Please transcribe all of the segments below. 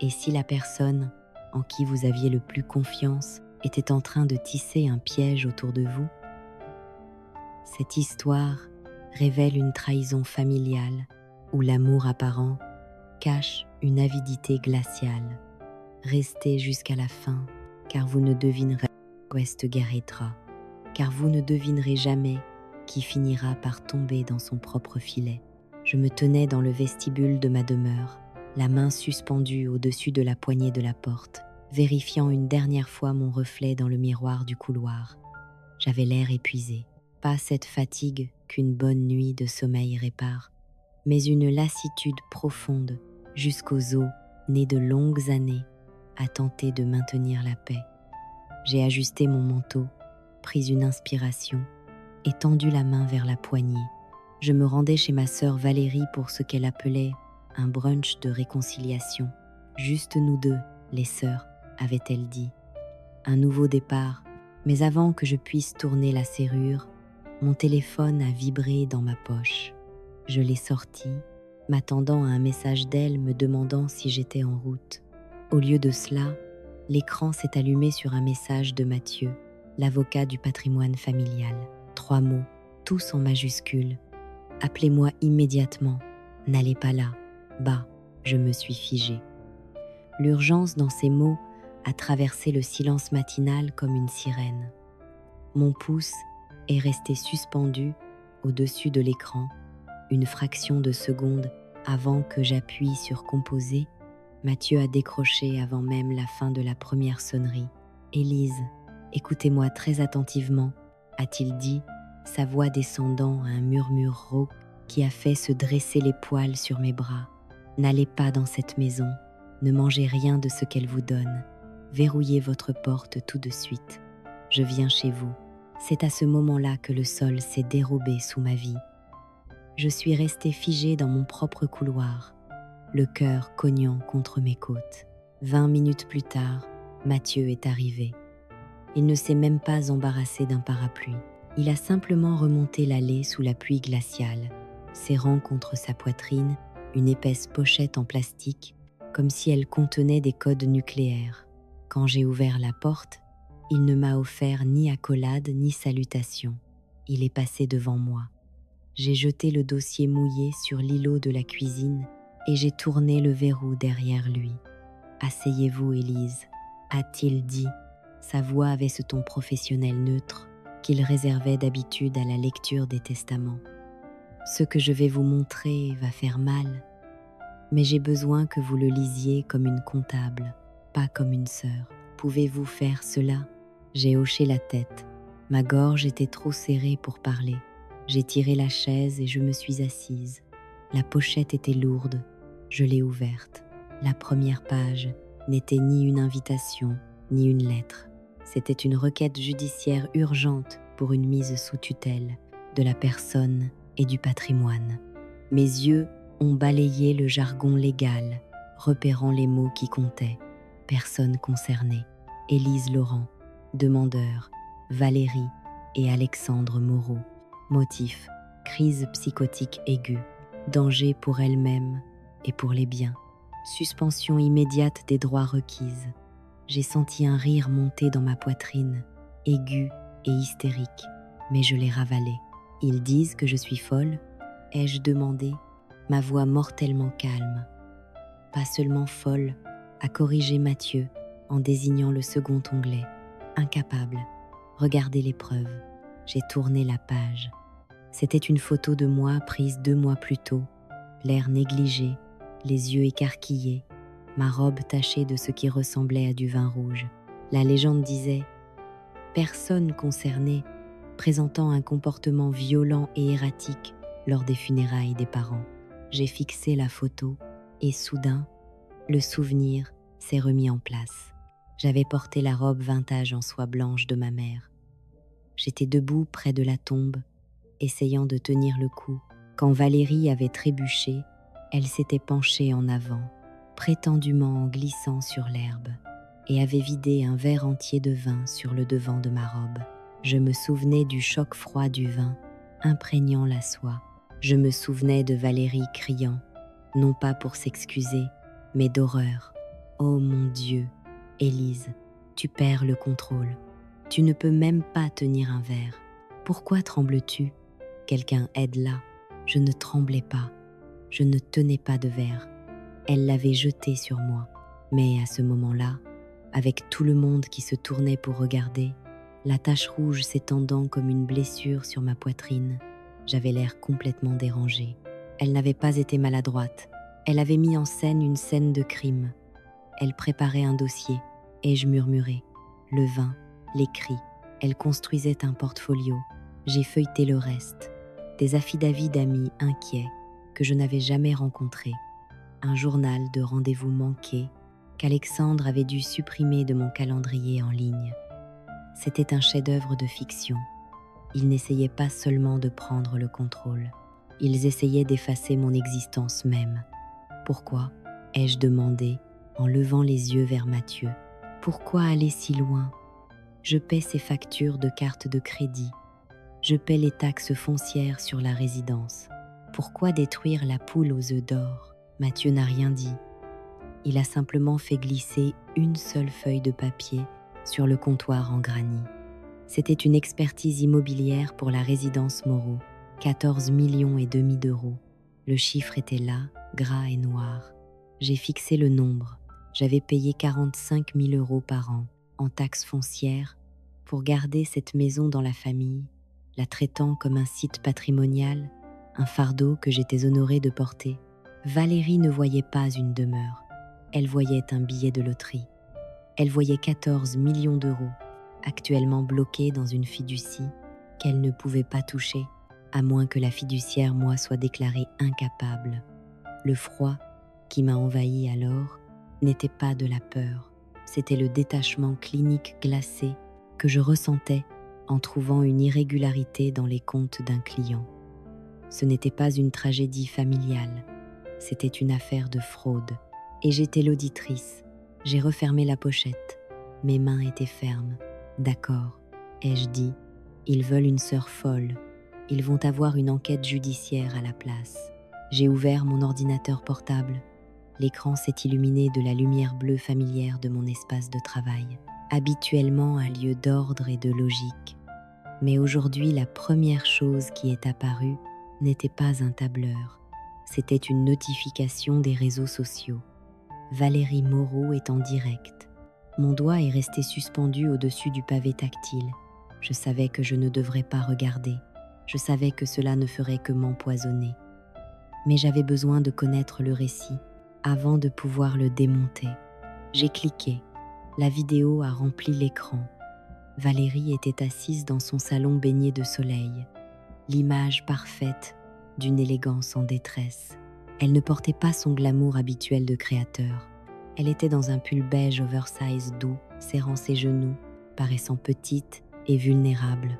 Et si la personne en qui vous aviez le plus confiance était en train de tisser un piège autour de vous? Cette histoire révèle une trahison familiale où l'amour apparent cache une avidité glaciale. Restez jusqu'à la fin, car vous ne devinerez où est guéritra, car vous ne devinerez jamais qui finira par tomber dans son propre filet. Je me tenais dans le vestibule de ma demeure, la main suspendue au-dessus de la poignée de la porte, vérifiant une dernière fois mon reflet dans le miroir du couloir. J'avais l'air épuisé. Pas cette fatigue qu'une bonne nuit de sommeil répare, mais une lassitude profonde jusqu'aux os, née de longues années, à tenter de maintenir la paix. J'ai ajusté mon manteau, pris une inspiration et tendu la main vers la poignée. Je me rendais chez ma sœur Valérie pour ce qu'elle appelait un brunch de réconciliation. Juste nous deux, les sœurs, avait-elle dit. Un nouveau départ, mais avant que je puisse tourner la serrure, mon téléphone a vibré dans ma poche. Je l'ai sorti, m'attendant à un message d'elle me demandant si j'étais en route. Au lieu de cela, l'écran s'est allumé sur un message de Mathieu, l'avocat du patrimoine familial. 3 mots, tous en majuscules. Appelez-moi immédiatement. N'allez pas là. Bah, je me suis figée. L'urgence dans ces mots a traversé le silence matinal comme une sirène. Mon pouce est resté suspendu au-dessus de l'écran, une fraction de seconde avant que j'appuie sur composer. Mathieu a décroché avant même la fin de la première sonnerie. « Élise, écoutez-moi très attentivement », a-t-il dit, sa voix descendant à un murmure rauque qui a fait se dresser les poils sur mes bras. « N'allez pas dans cette maison, ne mangez rien de ce qu'elle vous donne, verrouillez votre porte tout de suite. Je viens chez vous. » C'est à ce moment-là que le sol s'est dérobé sous ma vie. Je suis restée figée dans mon propre couloir, le cœur cognant contre mes côtes. 20 minutes plus tard, Mathieu est arrivé. Il ne s'est même pas embarrassé d'un parapluie. Il a simplement remonté l'allée sous la pluie glaciale, serrant contre sa poitrine une épaisse pochette en plastique, comme si elle contenait des codes nucléaires. Quand j'ai ouvert la porte, il ne m'a offert ni accolade ni salutation. Il est passé devant moi. J'ai jeté le dossier mouillé sur l'îlot de la cuisine et j'ai tourné le verrou derrière lui. « Asseyez-vous, Élise », a-t-il dit. Sa voix avait ce ton professionnel neutre qu'il réservait d'habitude à la lecture des testaments. « Ce que je vais vous montrer va faire mal, mais j'ai besoin que vous le lisiez comme une comptable, pas comme une sœur. Pouvez-vous faire cela ?» J'ai hoché la tête. Ma gorge était trop serrée pour parler. J'ai tiré la chaise et je me suis assise. La pochette était lourde. Je l'ai ouverte. La première page n'était ni une invitation, ni une lettre. C'était une requête judiciaire urgente pour une mise sous tutelle de la personne et du patrimoine. Mes yeux ont balayé le jargon légal, repérant les mots qui comptaient. Personne concernée. Élise Laurent, demandeur, Valérie et Alexandre Moreau. Motif, crise psychotique aiguë, danger pour elle-même et pour les biens. Suspension immédiate des droits requises. J'ai senti un rire monter dans ma poitrine, aigu et hystérique, mais je l'ai ravalé. Ils disent que je suis folle, ai-je demandé, ma voix mortellement calme. Pas seulement folle, a corrigé Mathieu en désignant le second onglet. Incapable. Regardez les preuves. J'ai tourné la page. C'était une photo de moi prise 2 mois plus tôt, l'air négligé, les yeux écarquillés, ma robe tachée de ce qui ressemblait à du vin rouge. La légende disait « Personne concernée présentant un comportement violent et erratique lors des funérailles des parents. » J'ai fixé la photo et soudain, le souvenir s'est remis en place. J'avais porté la robe vintage en soie blanche de ma mère. J'étais debout près de la tombe, essayant de tenir le coup. Quand Valérie avait trébuché, elle s'était penchée en avant, prétendument en glissant sur l'herbe, et avait vidé un verre entier de vin sur le devant de ma robe. Je me souvenais du choc froid du vin, imprégnant la soie. Je me souvenais de Valérie criant, non pas pour s'excuser, mais d'horreur. Oh mon Dieu, Élise, tu perds le contrôle. Tu ne peux même pas tenir un verre. Pourquoi trembles-tu? Quelqu'un aide-la. Je ne tremblais pas. Je ne tenais pas de verre. Elle l'avait jeté sur moi. Mais à ce moment-là, avec tout le monde qui se tournait pour regarder, la tache rouge s'étendant comme une blessure sur ma poitrine, j'avais l'air complètement dérangée. Elle n'avait pas été maladroite. Elle avait mis en scène une scène de crime. Elle préparait un dossier, et je murmurais. Le vin, les cris. Elle construisait un portfolio. J'ai feuilleté le reste. Des affidavits d'amis inquiets que je n'avais jamais rencontrés. Un journal de rendez-vous manqués qu'Alexandre avait dû supprimer de mon calendrier en ligne. C'était un chef-d'œuvre de fiction. Ils n'essayaient pas seulement de prendre le contrôle. Ils essayaient d'effacer mon existence même. Pourquoi? Ai-je demandé en levant les yeux vers Mathieu. Pourquoi aller si loin? Je paie ses factures de carte de crédit. Je paie les taxes foncières sur la résidence. Pourquoi détruire la poule aux œufs d'or? Mathieu n'a rien dit. Il a simplement fait glisser une seule feuille de papier sur le comptoir en granit. C'était une expertise immobilière pour la résidence Moreau, 14,5 millions d'euros. Le chiffre était là, gras et noir. J'ai fixé le nombre. J'avais payé 45 000 euros par an en taxes foncières pour garder cette maison dans la famille, la traitant comme un site patrimonial, un fardeau que j'étais honorée de porter. Valérie ne voyait pas une demeure. Elle voyait un billet de loterie. Elle voyait 14 millions d'euros, actuellement bloqués dans une fiducie qu'elle ne pouvait pas toucher, à moins que la fiduciaire, moi, soit déclarée incapable. Le froid qui m'a envahi alors n'était pas de la peur, c'était le détachement clinique glacé que je ressentais en trouvant une irrégularité dans les comptes d'un client. Ce n'était pas une tragédie familiale, c'était une affaire de fraude. Et j'étais l'auditrice. J'ai refermé la pochette. Mes mains étaient fermes. D'accord, ai-je dit. Ils veulent une sœur folle. Ils vont avoir une enquête judiciaire à la place. J'ai ouvert mon ordinateur portable. L'écran s'est illuminé de la lumière bleue familière de mon espace de travail, habituellement un lieu d'ordre et de logique. Mais aujourd'hui, la première chose qui est apparue n'était pas un tableur. C'était une notification des réseaux sociaux. Valérie Moreau est en direct. Mon doigt est resté suspendu au-dessus du pavé tactile. Je savais que je ne devrais pas regarder. Je savais que cela ne ferait que m'empoisonner. Mais j'avais besoin de connaître le récit avant de pouvoir le démonter. J'ai cliqué. La vidéo a rempli l'écran. Valérie était assise dans son salon baigné de soleil. L'image parfaite d'une élégance en détresse. Elle ne portait pas son glamour habituel de créateur. Elle était dans un pull beige oversize doux, serrant ses genoux, paraissant petite et vulnérable.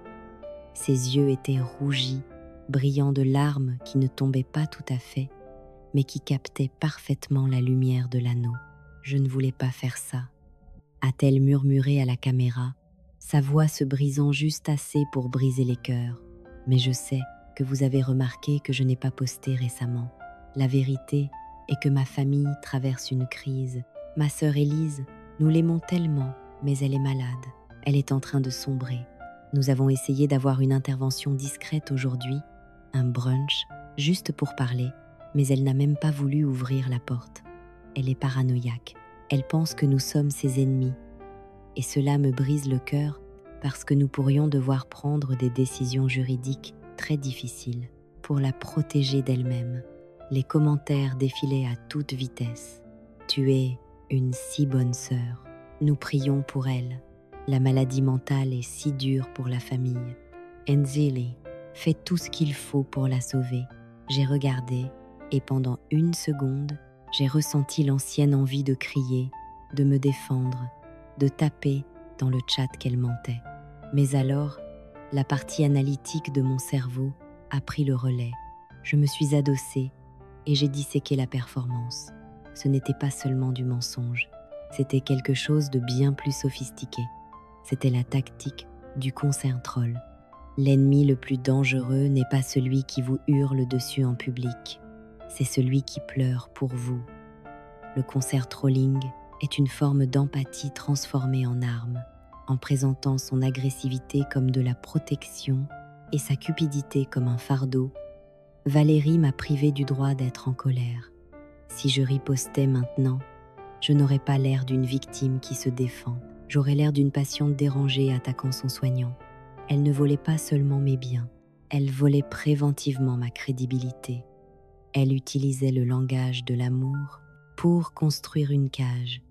Ses yeux étaient rougis, brillant de larmes qui ne tombaient pas tout à fait, mais qui captaient parfaitement la lumière de l'anneau. Je ne voulais pas faire ça, a-t-elle murmuré à la caméra, sa voix se brisant juste assez pour briser les cœurs. Mais je sais que vous avez remarqué que je n'ai pas posté récemment. La vérité est que ma famille traverse une crise. Ma sœur Élise, nous l'aimons tellement, mais elle est malade. Elle est en train de sombrer. Nous avons essayé d'avoir une intervention discrète aujourd'hui, un brunch, juste pour parler, mais elle n'a même pas voulu ouvrir la porte. Elle est paranoïaque. Elle pense que nous sommes ses ennemis. Et cela me brise le cœur parce que nous pourrions devoir prendre des décisions juridiques très difficiles pour la protéger d'elle-même. Les commentaires défilaient à toute vitesse. « Tu es une si bonne sœur. Nous prions pour elle. La maladie mentale est si dure pour la famille. Enzili fait tout ce qu'il faut pour la sauver. » J'ai regardé et pendant 1 seconde, j'ai ressenti l'ancienne envie de crier, de me défendre, de taper dans le chat qu'elle mentait. Mais alors, la partie analytique de mon cerveau a pris le relais. Je me suis adossée et j'ai disséqué la performance. Ce n'était pas seulement du mensonge, c'était quelque chose de bien plus sophistiqué. C'était la tactique du concert troll. L'ennemi le plus dangereux n'est pas celui qui vous hurle dessus en public, c'est celui qui pleure pour vous. Le concert trolling est une forme d'empathie transformée en arme, en présentant son agressivité comme de la protection et sa cupidité comme un fardeau. Valérie m'a privé du droit d'être en colère. Si je ripostais maintenant, je n'aurais pas l'air d'une victime qui se défend. J'aurais l'air d'une patiente dérangée attaquant son soignant. Elle ne volait pas seulement mes biens, elle volait préventivement ma crédibilité. Elle utilisait le langage de l'amour pour construire une cage.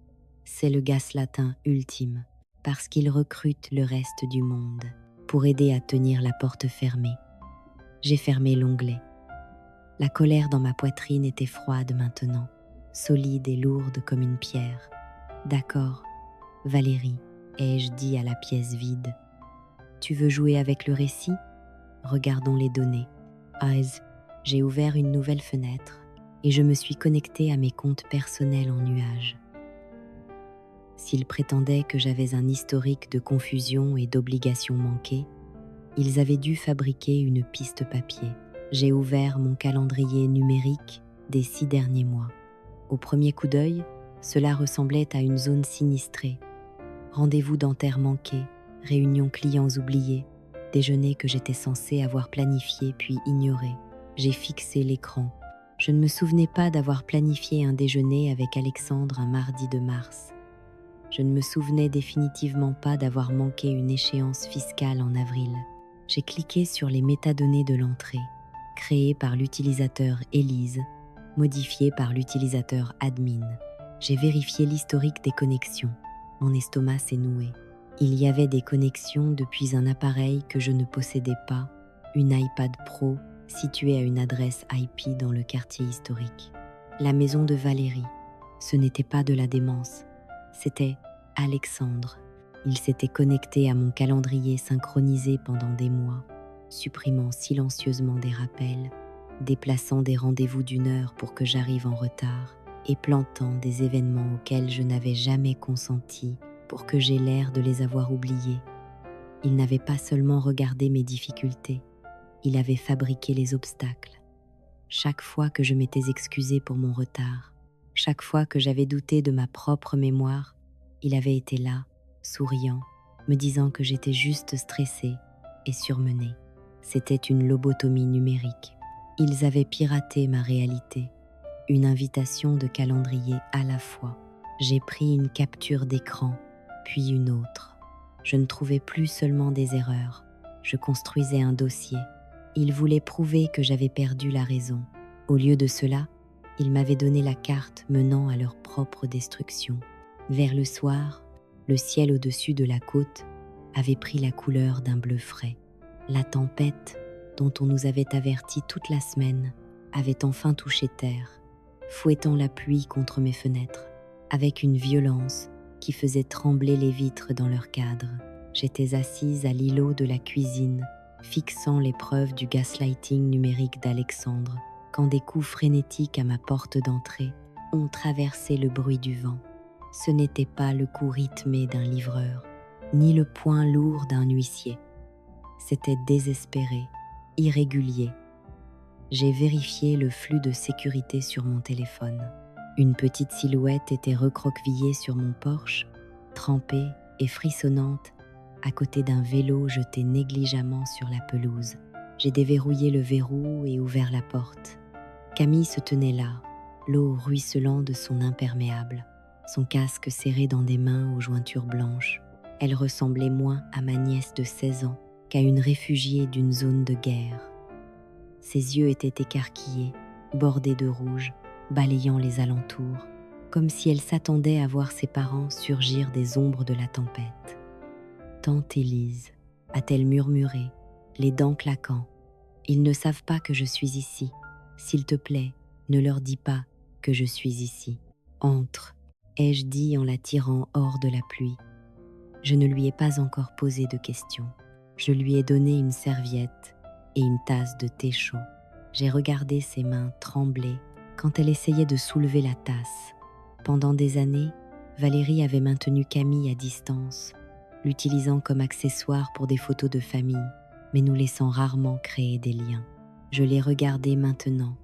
C'est le gaslighting ultime, parce qu'il recrute le reste du monde pour aider à tenir la porte fermée. J'ai fermé l'onglet. La colère dans ma poitrine était froide maintenant, solide et lourde comme une pierre. D'accord, Valérie, ai-je dit à la pièce vide. Tu veux jouer avec le récit? Regardons les données. Eyes, j'ai ouvert une nouvelle fenêtre et je me suis connectée à mes comptes personnels en nuage. S'ils prétendaient que j'avais un historique de confusion et d'obligations manquées, ils avaient dû fabriquer une piste papier. J'ai ouvert mon calendrier numérique des 6 derniers mois. Au premier coup d'œil, cela ressemblait à une zone sinistrée. Rendez-vous dentaires manqués, réunions clients oubliées, déjeuner que j'étais censée avoir planifié puis ignoré. J'ai fixé l'écran. Je ne me souvenais pas d'avoir planifié un déjeuner avec Alexandre un mardi de mars. Je ne me souvenais définitivement pas d'avoir manqué une échéance fiscale en avril. J'ai cliqué sur les métadonnées de l'entrée, créées par l'utilisateur Élise, modifiées par l'utilisateur admin. J'ai vérifié l'historique des connexions. Mon estomac s'est noué. Il y avait des connexions depuis un appareil que je ne possédais pas, une iPad Pro située à une adresse IP dans le quartier historique. La maison de Valérie, ce n'était pas de la démence, c'était Alexandre. Il s'était connecté à mon calendrier synchronisé pendant des mois, supprimant silencieusement des rappels, déplaçant des rendez-vous d'1 heure pour que j'arrive en retard et plantant des événements auxquels je n'avais jamais consenti pour que j'aie l'air de les avoir oubliés. Il n'avait pas seulement regardé mes difficultés, il avait fabriqué les obstacles. Chaque fois que je m'étais excusée pour mon retard, chaque fois que j'avais douté de ma propre mémoire, il avait été là, souriant, me disant que j'étais juste stressée et surmenée. C'était une lobotomie numérique. Ils avaient piraté ma réalité, une invitation de calendrier à la fois. J'ai pris une capture d'écran, puis une autre. Je ne trouvais plus seulement des erreurs, je construisais un dossier. Ils voulaient prouver que j'avais perdu la raison. Au lieu de cela, ils m'avaient donné la carte menant à leur propre destruction. Vers le soir, le ciel au-dessus de la côte avait pris la couleur d'un bleu frais. La tempête, dont on nous avait avertis toute la semaine, avait enfin touché terre, fouettant la pluie contre mes fenêtres, avec une violence qui faisait trembler les vitres dans leur cadre. J'étais assise à l'îlot de la cuisine, fixant les preuves du gaslighting numérique d'Alexandre, quand des coups frénétiques à ma porte d'entrée ont traversé le bruit du vent. Ce n'était pas le coup rythmé d'un livreur, ni le poing lourd d'un huissier. C'était désespéré, irrégulier. J'ai vérifié le flux de sécurité sur mon téléphone. Une petite silhouette était recroquevillée sur mon porche, trempée et frissonnante, à côté d'un vélo jeté négligemment sur la pelouse. J'ai déverrouillé le verrou et ouvert la porte. Camille se tenait là, l'eau ruisselant de son imperméable, son casque serré dans des mains aux jointures blanches. Elle ressemblait moins à ma nièce de 16 ans qu'à une réfugiée d'une zone de guerre. Ses yeux étaient écarquillés, bordés de rouge, balayant les alentours, comme si elle s'attendait à voir ses parents surgir des ombres de la tempête. « Tante Élise », a-t-elle murmuré, les dents claquant. « Ils ne savent pas que je suis ici. S'il te plaît, ne leur dis pas que je suis ici. Entre », ai-je dit en la tirant hors de la pluie. Je ne lui ai pas encore posé de questions. Je lui ai donné une serviette et une tasse de thé chaud. J'ai regardé ses mains trembler quand elle essayait de soulever la tasse. Pendant des années, Valérie avait maintenu Camille à distance, l'utilisant comme accessoire pour des photos de famille, mais nous laissant rarement créer des liens. Je l'ai regardée maintenant,